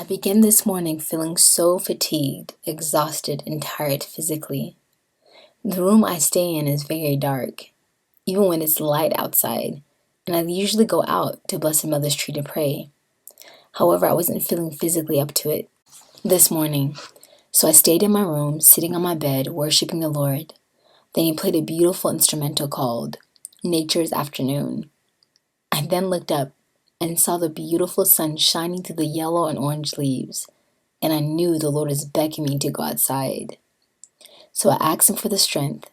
I began this morning feeling so fatigued, exhausted, and tired physically. The room I stay in is very dark, even when it's light outside, and I usually go out to Blessed Mother's tree to pray. However, I wasn't feeling physically up to it this morning, so I stayed in my room, sitting on my bed, worshiping the Lord. Then he played a beautiful instrumental called Nature's Afternoon. I then looked up and saw the beautiful sun shining through the yellow and orange leaves, and I knew the Lord was beckoning me to go outside. So I asked him for the strength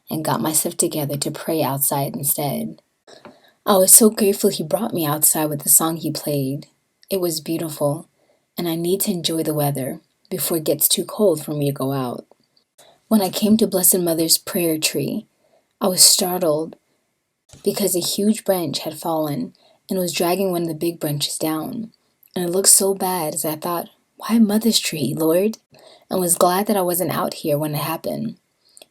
and got myself together to pray outside instead. I was so grateful he brought me outside with the song he played. It was beautiful, and I need to enjoy the weather before it gets too cold for me to go out. When I came to Blessed Mother's prayer tree, I was startled because a huge branch had fallen and was dragging one of the big branches down. And it looked so bad as I thought, why Mother's tree, Lord? And was glad that I wasn't out here when it happened.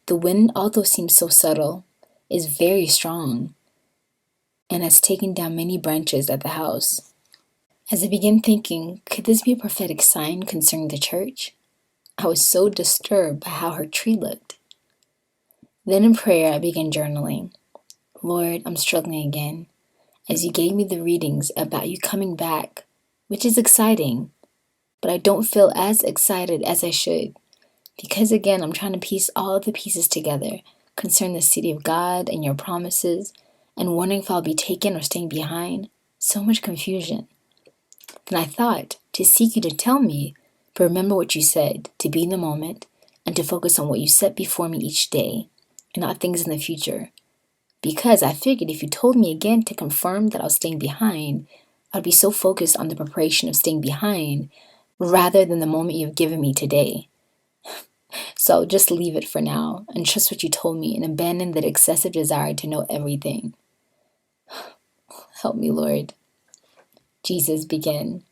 The wind, although seems so subtle, is very strong and has taken down many branches at the house. As I began thinking, could this be a prophetic sign concerning the church? I was so disturbed by how her tree looked. Then in prayer, I began journaling. Lord, I'm struggling again, as you gave me the readings about you coming back, which is exciting, but I don't feel as excited as I should, because again, I'm trying to piece all of the pieces together concerning the city of God and your promises, and wondering if I'll be taken or staying behind. So much confusion. Then I thought to seek you to tell me, but remember what you said, to be in the moment, and to focus on what you set before me each day, and not things in the future. Because I figured if you told me again to confirm that I was staying behind, I'd be so focused on the preparation of staying behind rather than the moment you've given me today. So I'll just leave it for now and trust what you told me and abandon that excessive desire to know everything. Help me, Lord. Jesus began.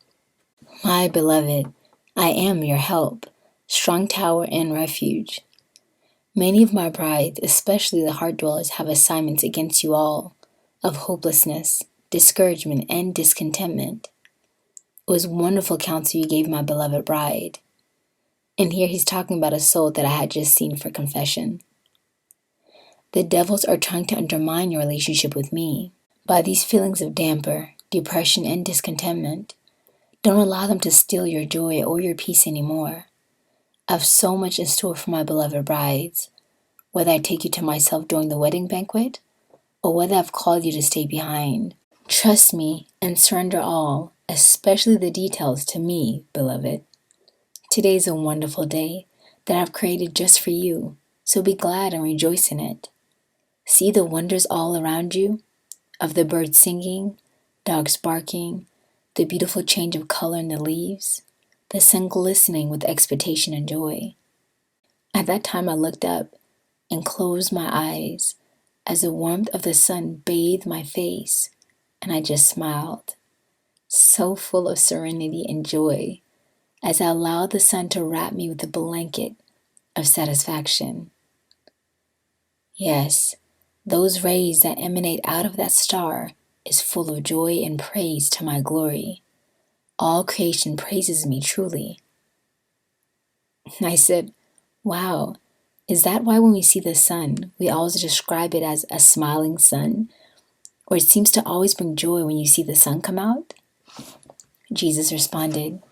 My beloved, I am your help, strong tower and refuge. Many of my brides, especially the Heartdwellers, have assignments against you all of hopelessness, discouragement, and discontentment. It was wonderful counsel you gave my beloved bride. And here he's talking about a soul that I had just seen for confession. The devils are trying to undermine your relationship with me by these feelings of damper, depression, and discontentment. Don't allow them to steal your joy or your peace anymore. I've so much in store for my beloved brides, whether I take you to myself during the wedding banquet, or whether I've called you to stay behind. Trust me and surrender all, especially the details, to me, beloved. Today is a wonderful day that I've created just for you, so be glad and rejoice in it. See the wonders all around you, of the birds singing, dogs barking, the beautiful change of color in the leaves, the sun glistening with expectation and joy. At that time I looked up and closed my eyes as the warmth of the sun bathed my face, and I just smiled, so full of serenity and joy, as I allowed the sun to wrap me with a blanket of satisfaction. Yes, those rays that emanate out of that star is full of joy and praise to my glory. All creation praises me truly. I said, wow, is that why when we see the sun, we always describe it as a smiling sun? Or it seems to always bring joy when you see the sun come out? Jesus responded,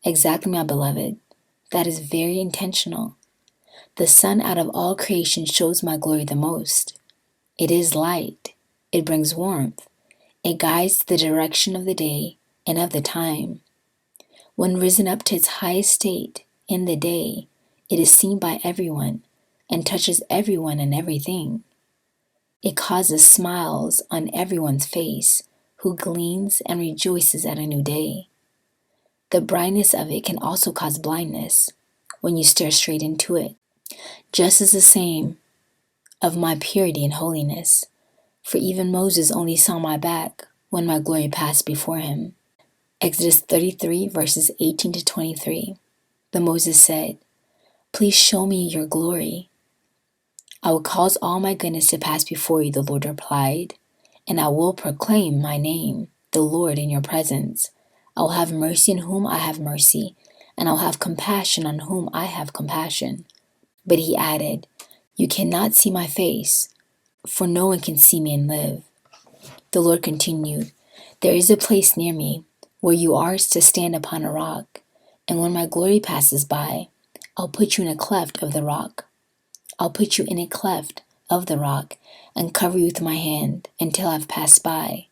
exactly, my beloved. That is very intentional. The sun out of all creation shows my glory the most. It is light. It brings warmth. It guides the direction of the day and of the time. When risen up to its highest state in the day, it is seen by everyone and touches everyone and everything. It causes smiles on everyone's face who gleans and rejoices at a new day. The brightness of it can also cause blindness when you stare straight into it, just as the same of my purity and holiness. For even Moses only saw my back when my glory passed before him. Exodus 33 verses 18 to 23. Then Moses said, please show me your glory. I will cause all my goodness to pass before you, the Lord replied, and I will proclaim my name, the Lord, in your presence. I will have mercy on whom I have mercy, and I will have compassion on whom I have compassion. But he added, You cannot see my face, for no one can see me and live. The Lord continued, There is a place near me, where you are to stand upon a rock, and when my glory passes by, I'll put you in a cleft of the rock. I'll put you in a cleft of the rock, and cover you with my hand until I've passed by.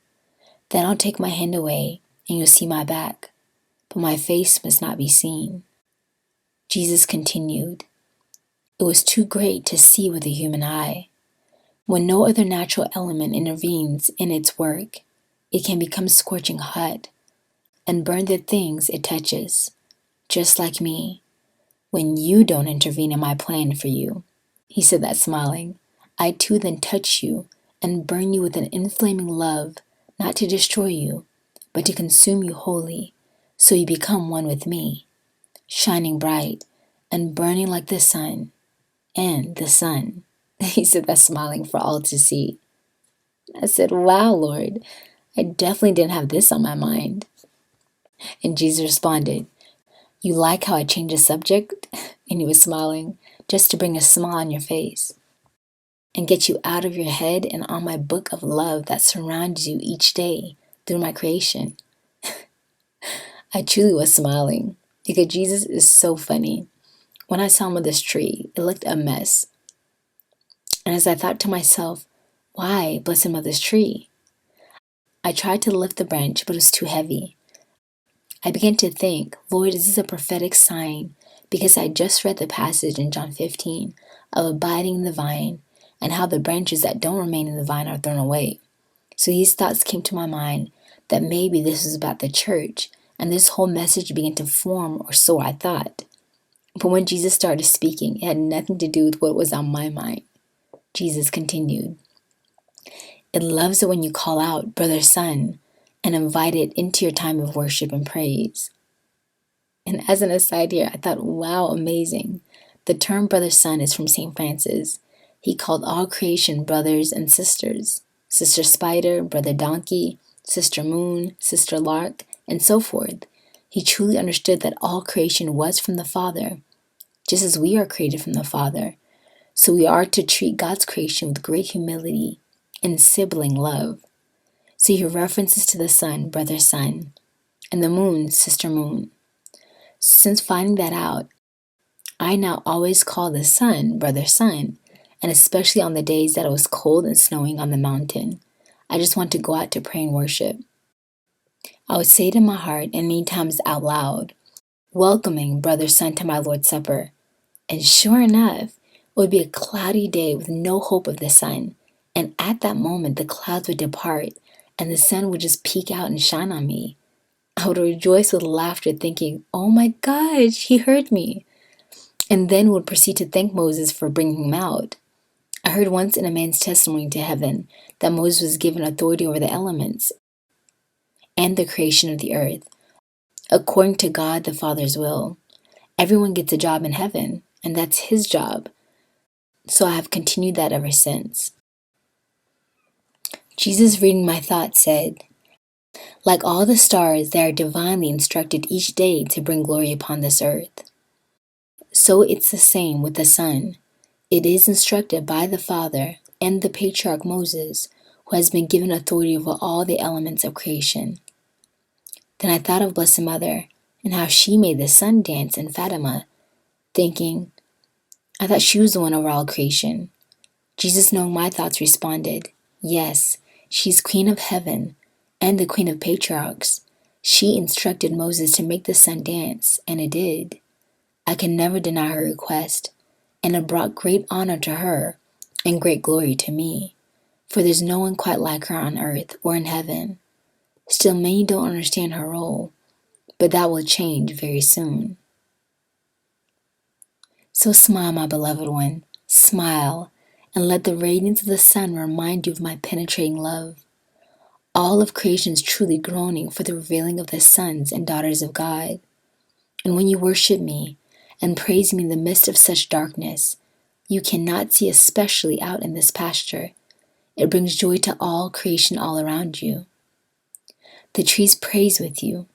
Then I'll take my hand away, and you'll see my back, but my face must not be seen. Jesus continued, It was too great to see with the human eye. When no other natural element intervenes in its work, it can become scorching hot and burn the things it touches, just like me, when you don't intervene in my plan for you. He said that smiling. I too then touch you and burn you with an inflaming love, not to destroy you, but to consume you wholly, so you become one with me, shining bright and burning like the sun and the sun. He said that smiling for all to see. I said, Wow, Lord, I definitely didn't have this on my mind. And Jesus responded, You like how I changed the subject? And he was smiling, just to bring a smile on your face and get you out of your head and on my book of love that surrounds you each day through my creation. I truly was smiling because Jesus is so funny. When I saw him with this tree, it looked a mess. And as I thought to myself, why bless him with this tree? I tried to lift the branch, but it was too heavy. I began to think, Lord, is this a prophetic sign? Because I just read the passage in John 15 of abiding in the vine and how the branches that don't remain in the vine are thrown away. So these thoughts came to my mind that maybe this was about the church, and this whole message began to form, or so I thought. But when Jesus started speaking, it had nothing to do with what was on my mind. Jesus continued, It loves it when you call out, brother, son, and invite it into your time of worship and praise. And as an aside here, I thought, wow, amazing. The term brother, son is from St. Francis. He called all creation brothers and sisters. Sister Spider, Brother Donkey, Sister Moon, Sister Lark, and so forth. He truly understood that all creation was from the Father, just as we are created from the Father. So we are to treat God's creation with great humility and sibling love. So he references to the sun, brother sun, and the moon, sister moon. Since finding that out, I now always call the sun, brother sun, and especially on the days that it was cold and snowing on the mountain. I just want to go out to pray and worship. I would say it in my heart and many times out loud, welcoming brother sun to my Lord's Supper. And sure enough, it would be a cloudy day with no hope of the sun. And at that moment, the clouds would depart and the sun would just peek out and shine on me. I would rejoice with laughter, thinking, oh my gosh, he heard me. And then would proceed to thank Moses for bringing him out. I heard once in a man's testimony to heaven that Moses was given authority over the elements and the creation of the earth, according to God the Father's will. Everyone gets a job in heaven, and that's his job. So I have continued that ever since. Jesus, reading my thoughts, said, Like all the stars, they are divinely instructed each day to bring glory upon this earth. So it's the same with the sun. It is instructed by the Father and the patriarch Moses, who has been given authority over all the elements of creation. Then I thought of Blessed Mother and how she made the sun dance in Fatima, thinking, I thought she was the one over all creation. Jesus, knowing my thoughts, responded, Yes, she's Queen of Heaven and the Queen of Patriarchs. She instructed Moses to make the sun dance, and it did. I can never deny her request, and it brought great honor to her and great glory to me, for there's no one quite like her on earth or in heaven. Still, many don't understand her role, but that will change very soon. So smile, my beloved one, smile, and let the radiance of the sun remind you of my penetrating love. All of creation is truly groaning for the revealing of the sons and daughters of God. And when you worship me and praise me in the midst of such darkness, you cannot see, especially out in this pasture. It brings joy to all creation all around you. The trees praise with you.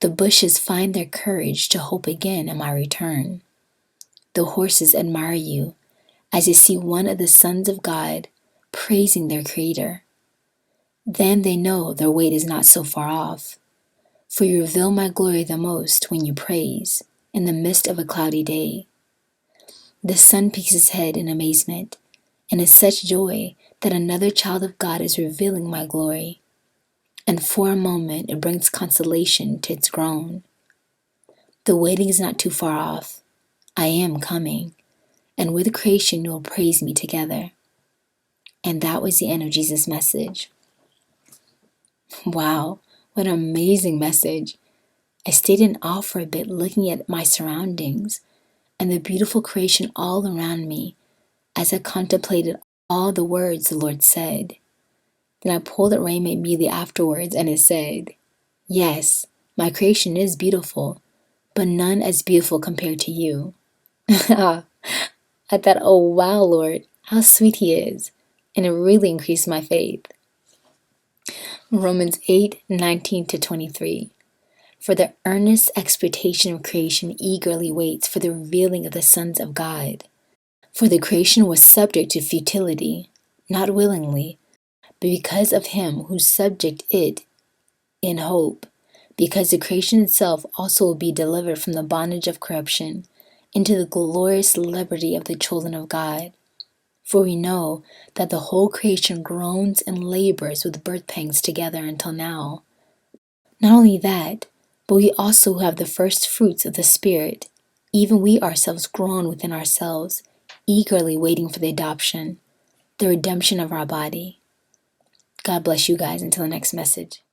The bushes find their courage to hope again in my return. The horses admire you as they see one of the sons of God praising their Creator. Then they know their wait is not so far off, for you reveal my glory the most when you praise in the midst of a cloudy day. The sun peeks his head in amazement, and it's such joy that another child of God is revealing my glory. And for a moment it brings consolation to its groan. The waiting is not too far off. I am coming, and with creation you will praise me together. And that was the end of Jesus' message. Wow, what an amazing message. I stayed in awe for a bit, looking at my surroundings and the beautiful creation all around me as I contemplated all the words the Lord said. Then I pulled at Raymond immediately afterwards, and it said, "Yes, my creation is beautiful, but none as beautiful compared to you." I thought, oh wow, Lord, how sweet He is. And it really increased my faith. Romans 8:19-23. For the earnest expectation of creation eagerly waits for the revealing of the sons of God. For the creation was subject to futility, not willingly, but because of Him who subject it in hope, because the creation itself also will be delivered from the bondage of corruption into the glorious liberty of the children of God. For we know that the whole creation groans and labors with birth pangs together until now. Not only that, but we also have the first fruits of the Spirit, even we ourselves groan within ourselves, eagerly waiting for the adoption, the redemption of our body. God bless you guys until the next message.